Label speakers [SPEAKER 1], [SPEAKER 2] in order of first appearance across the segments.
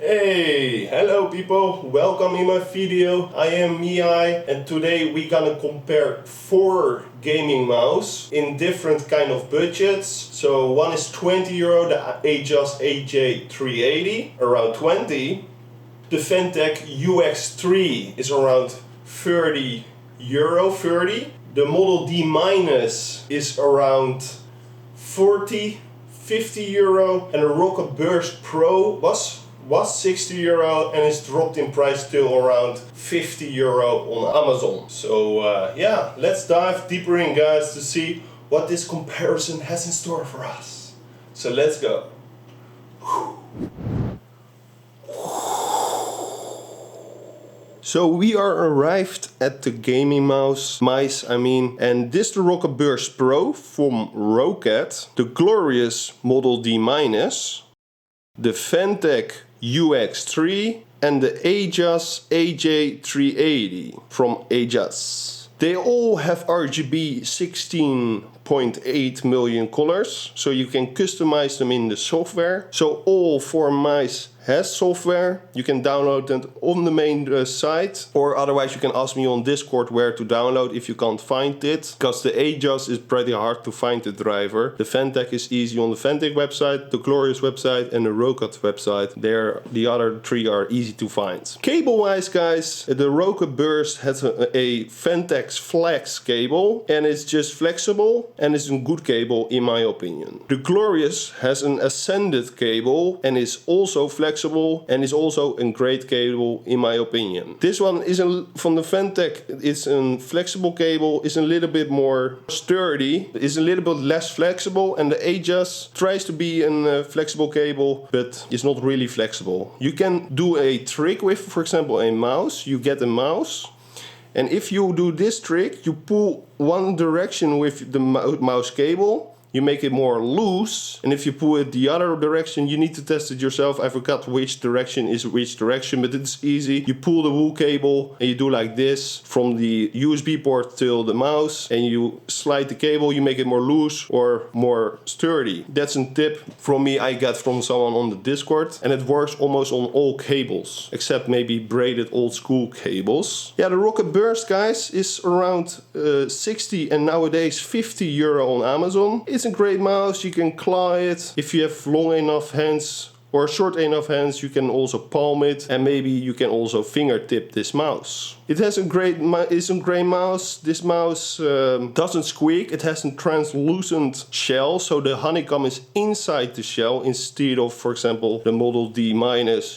[SPEAKER 1] Hey, hello people, welcome in my video. I am miEye and today we gonna compare 4 gaming mouse in different kind of budgets. So one is €20, the Ajazz AJ380, around 20. The Fantech UX3 is around €30. The Model D- is around 40, €50, and the Roccat Burst Pro was €60 and it's dropped in price till around €50 on Amazon. So yeah, let's dive deeper in, guys, to see what this comparison has in store for us. So let's go. So we are arrived at the gaming mice, and this the Roccat Burst Pro from Roccat, the glorious Model D-, the Fantech UX3 and the Ajazz AJ380 from Ajazz. They all have RGB 16.8 million colors, so you can customize them in the software. So all 4 mice has software. You can download it on the main site, or otherwise you can ask me on Discord where to download if you can't find it, because the Ajazz is pretty hard to find the driver. The Fantech is easy on the Fantech website, the Glorious website and the Roccat website. The other 3 are easy to find. Cable wise, guys, the Roccat Burst has a Fantech Flex cable, and it's just flexible and it's a good cable in my opinion. The Glorious has an Ascended cable and is also flexible and is also a great cable in my opinion. This one is from the Fantech. It's a flexible cable, is a little bit more sturdy, is a little bit less flexible, and the Ajazz tries to be a flexible cable but is not really flexible. You can do a trick with, for example, a mouse. You get a mouse, and if you do this trick, you pull one direction with the mouse cable, you make it more loose, and if you pull it the other direction, you need to test it yourself. I forgot which direction is which direction, but it's easy. You pull the wool cable and you do like this from the USB port till the mouse, and you slide the cable, you make it more loose or more sturdy. That's a tip from me I got from someone on the Discord, and it works almost on all cables, except maybe braided old school cables. Yeah, the Roccat Burst, guys, is around 60 and nowadays €50 on Amazon. It's a great mouse. You can claw it. If you have long enough hands or short enough hands, you can also palm it, and maybe you can also fingertip this mouse. It has a great mouse. This mouse doesn't squeak. It has a translucent shell, so the honeycomb is inside the shell instead of, for example, the Model D-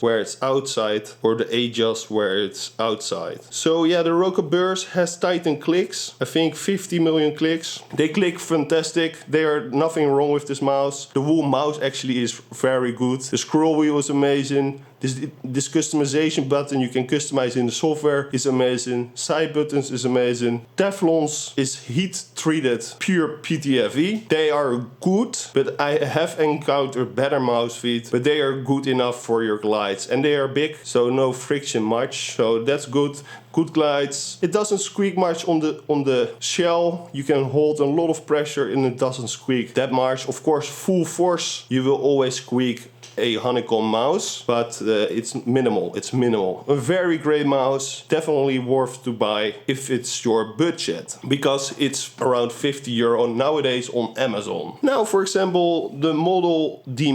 [SPEAKER 1] where it's outside, or the Ajazz where it's outside. So yeah, the Roccat Burst has Titan clicks. I think 50 million clicks. They click fantastic. There's nothing wrong with this mouse. The wool mouse actually is very good. The scroll wheel is amazing. This customization button you can customize in the software is amazing. Side buttons is amazing. Teflons is heat treated pure PTFE. They are good, but I have encountered better mouse feet, but they are good enough for your glides, and they are big, so no friction much, so that's good. Good glides. It doesn't squeak much on the shell. You can hold a lot of pressure and it doesn't squeak that much. Of course, full force you will always squeak a honeycomb mouse, but it's minimal. A very great mouse, definitely worth to buy if it's your budget, because it's around €50 nowadays on Amazon. Now, for example, the Model D-,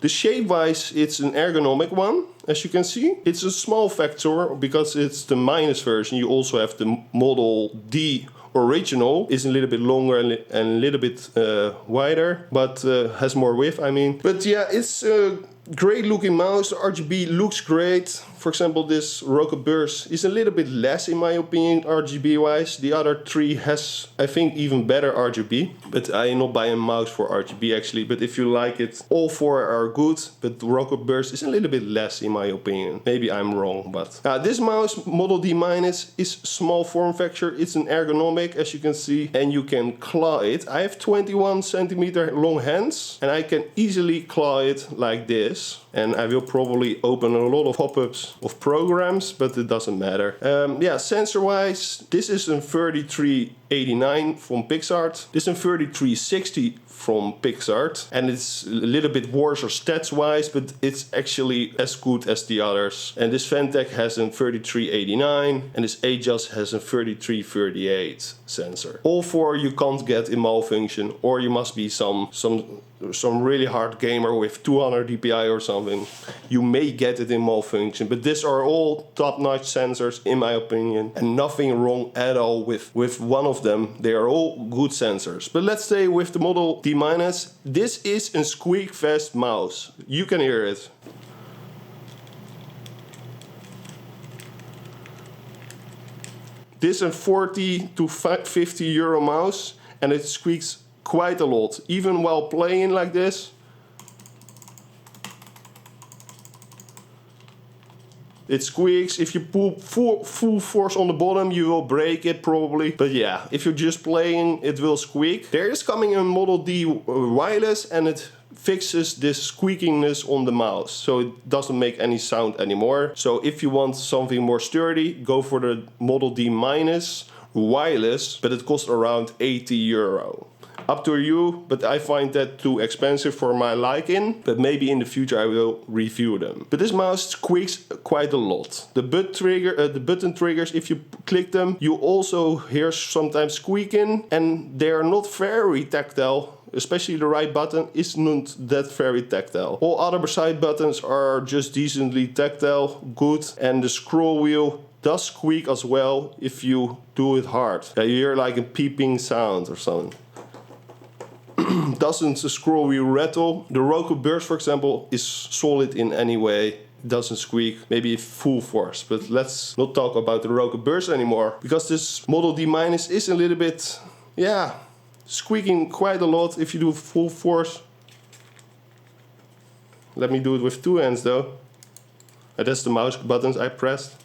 [SPEAKER 1] the shape wise it's an ergonomic one. As you can see, it's a small factor because it's the minus version. You also have the Model D original, is a little bit longer and a little bit wider, but has more width, But yeah, it's a great looking mouse. The RGB looks great. For example, this Roccat Burst is a little bit less in my opinion RGB wise. The other 3 has, I think, even better RGB, but I am not buying a mouse for RGB actually. But if you like it, all 4 are good, but the Roccat Burst is a little bit less in my opinion. Maybe I'm wrong, but this mouse, Model D-, is small form factor. It's an ergonomic, as you can see, and you can claw it. I have 21 centimeter long hands, and I can easily claw it like this. this. And I will probably open a lot of pop-ups of programs, but it doesn't matter. Yeah, sensor-wise, this is a 3389 from PixArt. This is a 3360 from PixArt, and it's a little bit worse or stats-wise, but it's actually as good as the others. And this Fantech has a 3389, and this Ajazz has a 3338 sensor. All four you can't get in malfunction, or you must be some really hard gamer with 200 dpi or something. You may get it in malfunction, but these are all top-notch sensors in my opinion, and nothing wrong at all with one of them. They are all good sensors. But let's stay with the Model D-. This is a squeak fast mouse. You can hear it. This is a 40 to 50 euro mouse, and it squeaks quite a lot, even while playing like this. It squeaks. If you pull full force on the bottom, you will break it probably. But yeah, if you're just playing, it will squeak. There is coming a Model D wireless, and it fixes this squeakiness on the mouse, so it doesn't make any sound anymore. So if you want something more sturdy, go for the Model D- wireless, but it costs around 80 euro. Up to you, but I find that too expensive for my liking, but maybe in the future I will review them. But this mouse squeaks quite a lot. The button triggers, if you click them, you also hear sometimes squeaking, and they are not very tactile. Especially the right button is not that very tactile. All other side buttons are just decently tactile, good, and the scroll wheel does squeak as well if you do it hard. Yeah, you hear like a peeping sound or something. Doesn't the scroll wheel rattle. The Roccat burst, for example, is solid in any way. It doesn't squeak, maybe full force. But let's not talk about the Roccat burst anymore, because this Model D- is a little bit, yeah, squeaking quite a lot if you do full force. Let me do it with two hands though. And that's the mouse buttons I pressed.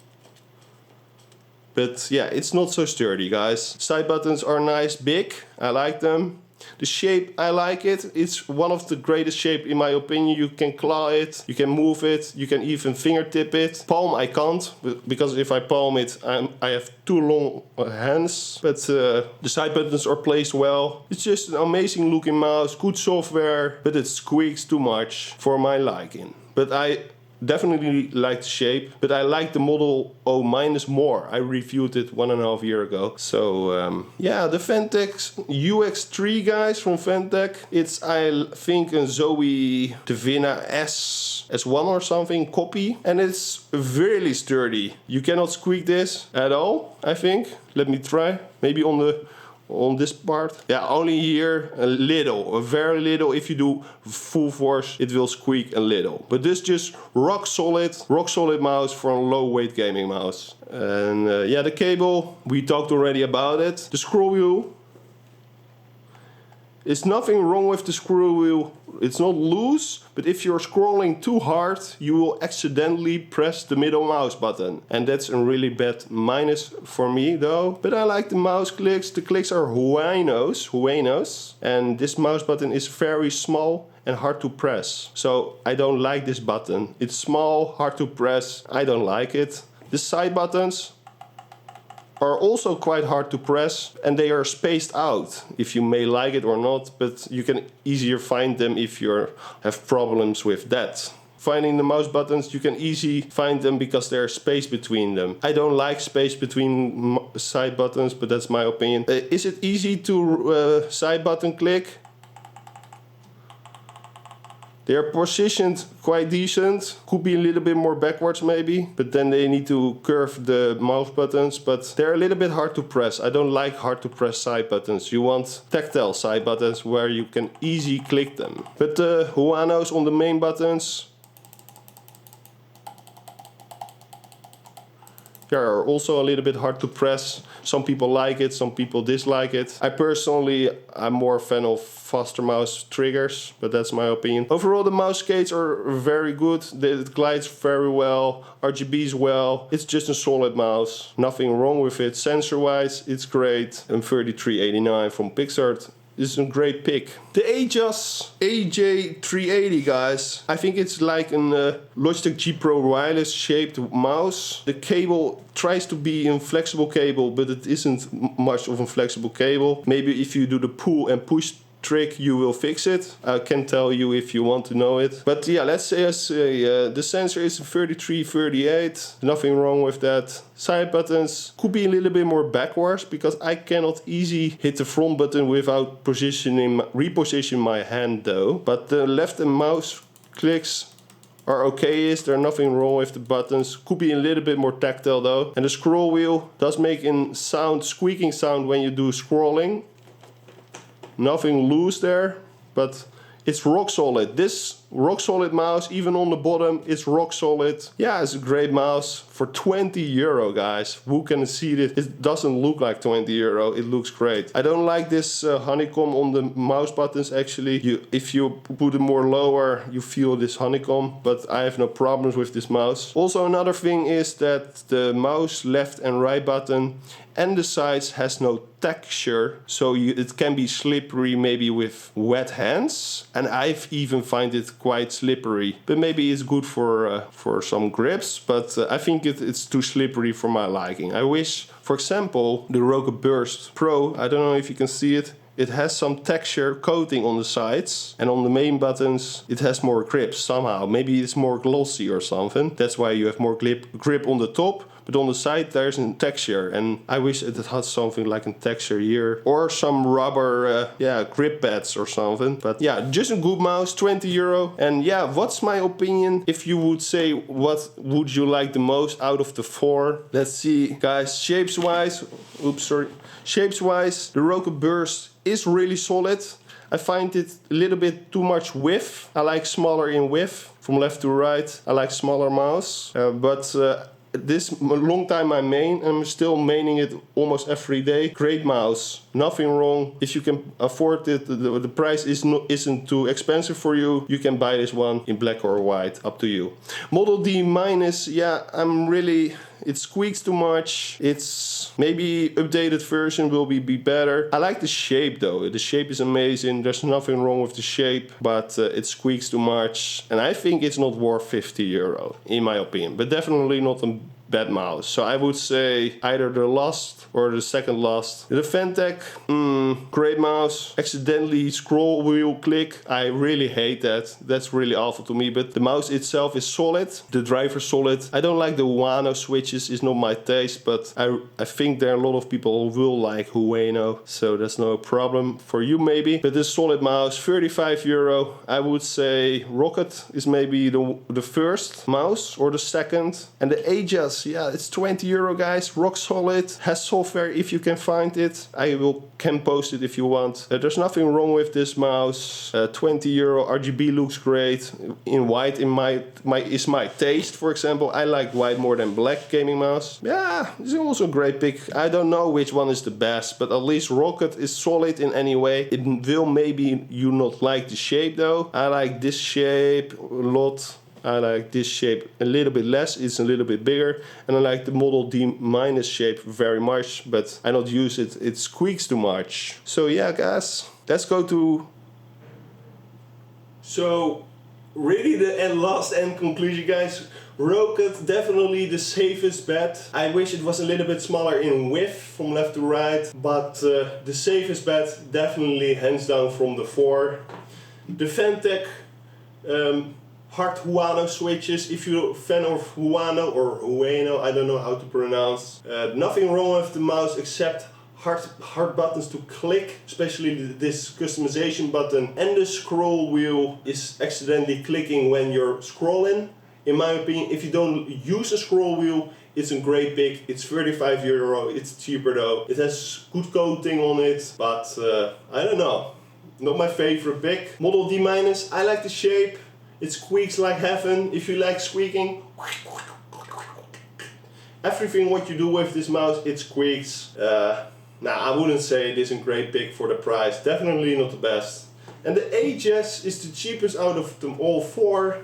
[SPEAKER 1] But yeah, it's not so sturdy, guys. Side buttons are nice, big. I like them. The shape, I like it. It's one of the greatest shape in my opinion. You can claw it, you can move it, you can even fingertip it. Palm I can't, because if I palm it, I have too long hands. But the side buttons are placed well. It's just an amazing looking mouse, good software, but it squeaks too much for my liking. But I definitely like the shape, but I like the Model O- more. I reviewed it 1.5 years ago. So yeah, the Fantech UX3, guys, from Fantech. It's, I think, a Zoe Divina S1 or something copy, and it's really sturdy. You cannot squeak this at all, I think. Let me try. Maybe on this part. Yeah, only here a little, a very little. If you do full force, it will squeak a little. But this just rock solid mouse for a low weight gaming mouse. And yeah, the cable, we talked already about it. The scroll wheel, there's nothing wrong with the scroll wheel. It's not loose, but if you're scrolling too hard, you will accidentally press the middle mouse button. And that's a really bad minus for me though. But I like the mouse clicks. The clicks are huenos. And this mouse button is very small and hard to press. So I don't like this button. It's small, hard to press. I don't like it. The side buttons are also quite hard to press, and they are spaced out, if you may like it or not, but you can easier find them if you have problems with that. Finding the mouse buttons, you can easily find them because there's space between them. I don't like space between side buttons, but that's my opinion. Is it easy to side button click? They are positioned quite decent. Could be a little bit more backwards maybe, but then they need to curve the mouse buttons, but they're a little bit hard to press. I don't like hard to press side buttons. You want tactile side buttons where you can easily click them. But the Huanos on the main buttons, they are also a little bit hard to press. Some people like it, some people dislike it. I personally, I'm more a fan of faster mouse triggers, but that's my opinion. Overall, the mouse skates are very good. It glides very well, RGBs well. It's just a solid mouse. Nothing wrong with it. Sensor-wise, it's great. And 3389 from PixArt this is a great pick. The Ajazz AJ380, guys. I think it's like a Logitech G Pro wireless shaped mouse. The cable tries to be a flexible cable, but it isn't much of a flexible cable. Maybe if you do the pull and push trick, you will fix it. I can tell you if you want to know it. But yeah, let's say the sensor is 3338. Nothing wrong with that. Side buttons could be a little bit more backwards because I cannot easily hit the front button without repositioning my hand though. But the left and mouse clicks are okay-ish. There's nothing wrong with the buttons. Could be a little bit more tactile though. And the scroll wheel does make a squeaking sound when you do scrolling. Nothing loose there, but it's rock solid. This rock solid mouse, even on the bottom, it's rock solid. Yeah, it's a great mouse for 20 euro, guys. Who can see this? It doesn't look like 20 euro. It looks great. I don't like this honeycomb on the mouse buttons. Actually, if you put it more lower, you feel this honeycomb, but I have no problems with this mouse. Also, another thing is that the mouse left and right button and the sides has no texture, so it can be slippery maybe with wet hands, and I've even find it quite slippery. But maybe it's good for some grips, but I think it's too slippery for my liking. I wish, for example, the Roccat Burst Pro, I don't know if you can see it, it has some texture coating on the sides, and on the main buttons it has more grip somehow. Maybe it's more glossy or something. That's why you have more grip on the top, but on the side there's a texture, and I wish it had something like a texture here, or some rubber grip pads or something. But yeah, just a good mouse, 20 euro. And yeah, what's my opinion? If you would say what would you like the most out of the four? Let's see, guys. Shapes wise, the Roccat Burst is really solid. I find it a little bit too much width. I like smaller in width, from left to right. I like smaller mouse, but this long time I main, and I'm still maining it almost every day. Great mouse, nothing wrong. If you can afford it, the price isn't too expensive for you, you can buy this one in black or white, up to you. Model D minus, yeah, it squeaks too much. It's maybe updated version will be better. I like the shape though. The shape is amazing. There's nothing wrong with the shape, but it squeaks too much. And I think it's not worth 50 euro, in my opinion. But definitely not a bad mouse. So I would say either the last or the second last. The Fantech, great mouse. Accidentally scroll wheel click. I really hate that. That's really awful to me. But the mouse itself is solid. The driver solid. I don't like the Huano switches. It's not my taste. But I think there are a lot of people who will like Huano. So that's no problem for you maybe. But this solid mouse, 35 euro. I would say Roccat is maybe the first mouse or the second. And the Ajazz, yeah, it's 20 euro, guys. Rock solid. Has software if you can find it. I can post it if you want. There's nothing wrong with this mouse. 20 euro. RGB looks great. In white is my taste, for example. I like white more than black gaming mouse. Yeah, it's also a great pick. I don't know which one is the best, but at least Roccat is solid in any way. It will maybe you not like the shape though. I like this shape a lot. I like this shape a little bit less, it's a little bit bigger, and I like the Model D minus shape very much, but I don't use it, it squeaks too much. So yeah, guys, let's go to... So really the last end conclusion, guys. Roccat, definitely the safest bet. I wish it was a little bit smaller in width from left to right, but the safest bet, definitely hands down from the four. The Fantech hard Huano switches, if you're a fan of Huano or Huano, I don't know how to pronounce. Nothing wrong with the mouse except hard buttons to click, especially this customization button, and the scroll wheel is accidentally clicking when you're scrolling. In my opinion, if you don't use a scroll wheel, it's a great pick. It's 35 euro, it's cheaper though. It has good coating on it, but I don't know. Not my favorite pick. Model D minus, I like the shape. It squeaks like heaven. If you like squeaking, everything what you do with this mouse, it squeaks. I wouldn't say it is a great pick for the price. Definitely not the best. And the Ajazz is the cheapest out of them all four.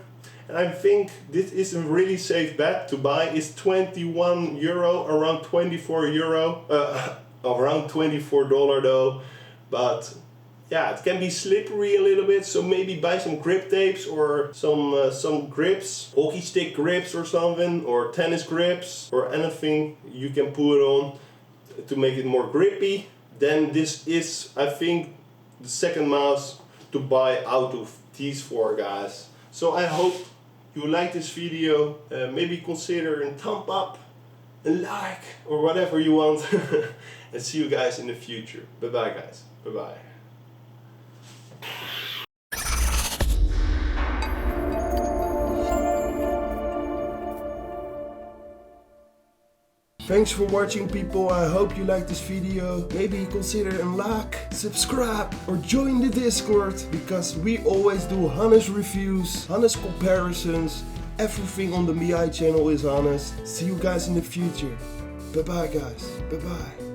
[SPEAKER 1] And I think this is a really safe bet to buy. It's 21 euro, around 24 euro, around $24 though. But yeah, it can be slippery a little bit, so maybe buy some grip tapes or some grips, hockey stick grips or something, or tennis grips or anything you can put on to make it more grippy. Then this is, I think, the second mouse to buy out of these four guys. So I hope you like this video. Maybe consider a thumb up, a like, or whatever you want. And see you guys in the future. Bye bye guys. Bye bye. Thanks for watching, people. I hope you liked this video. Maybe consider a like, subscribe, or join the Discord, because we always do honest reviews, honest comparisons. Everything on the miEye channel is honest. See you guys in the future. Bye bye guys. Bye bye.